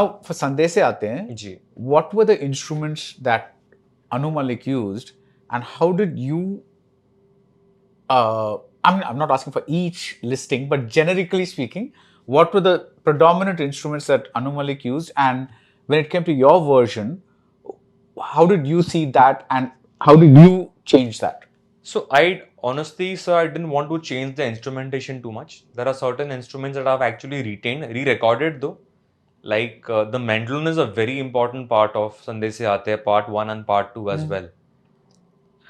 Now, for Sandese Aate Hai, ji. what were the instruments that Anu Malik used, and how did you? I'm not asking for each listing, but generically speaking, what were the predominant instruments that Anu Malik used, and when it came to your version, how did you see that, and how did you change that? So I honestly, sir, I didn't want to change the instrumentation too much. There are certain instruments that I've actually retained, re-recorded though. Like the mandolin is a very important part of Sandese Aate Hai, part 1 and part 2 as well.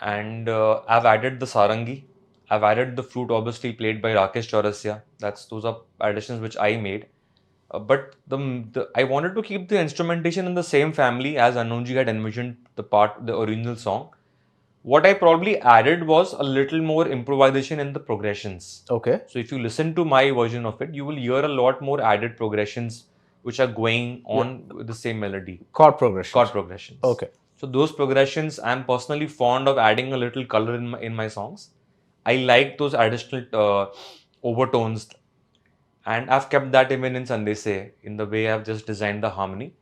And I've added the sarangi. I've added the flute, obviously played by Rakesh Chaurasia. Those are additions which I made. But I wanted to keep the instrumentation in the same family as Anunji had envisioned the original song. What I probably added was a little more improvisation in the progressions. Okay. So if you listen to my version of it, you will hear a lot more added progressions which are going on with the same melody. Chord progressions. Chord progressions. Okay. So those progressions, I'm personally fond of adding a little color in my songs. I like those additional overtones, and I've kept that even in Sandese in the way I've just designed the harmony.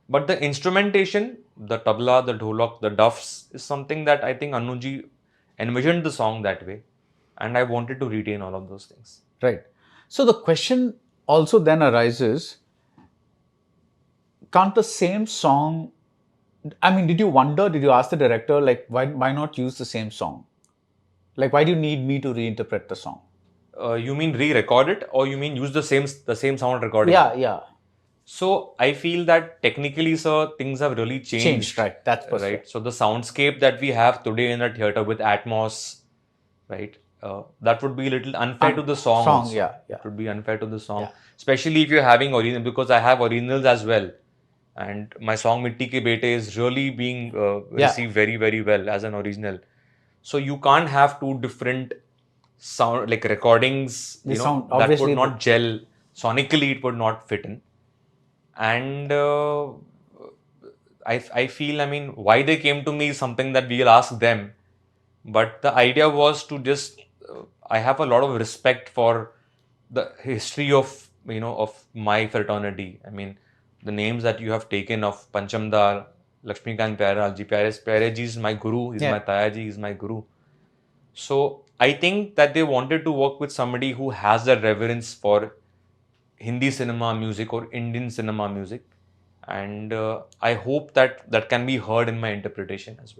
But the instrumentation, the tabla, the dholak, the duffs is something that I think Anuji envisioned the song that way, and I wanted to retain all of those things. Right. So the question also then arises, can't the same song, I mean, did you ask the director, like, why not use the same song? Like, why do you need me to reinterpret the song? You mean re-record it, or you mean use the same sound recording? Yeah. So I feel that technically, sir, things have really changed. Right. That's per se. Right. So the soundscape that we have today in the theater with Atmos, right? That would be a little unfair to the song. Also. Yeah. It would be unfair to the song, Yeah. especially if you're having original, because I have originals as well, and my song "Mitti Ke Bete" is really being received very, very well as an original. So you can't have two different sound like recordings. That would not gel sonically. It would not fit in. And I feel, I mean, why they came to me is something that we'll ask them. But the idea was to just, I have a lot of respect for the history of, of my fraternity. I mean, the names that you have taken of Panchamdar, Lakshmikant Pyaralji, Pyare ji is my guru, he's my Tayaji, he's my guru. So I think that they wanted to work with somebody who has that reverence for Hindi cinema music or Indian cinema music, and I hope that can be heard in my interpretation as well.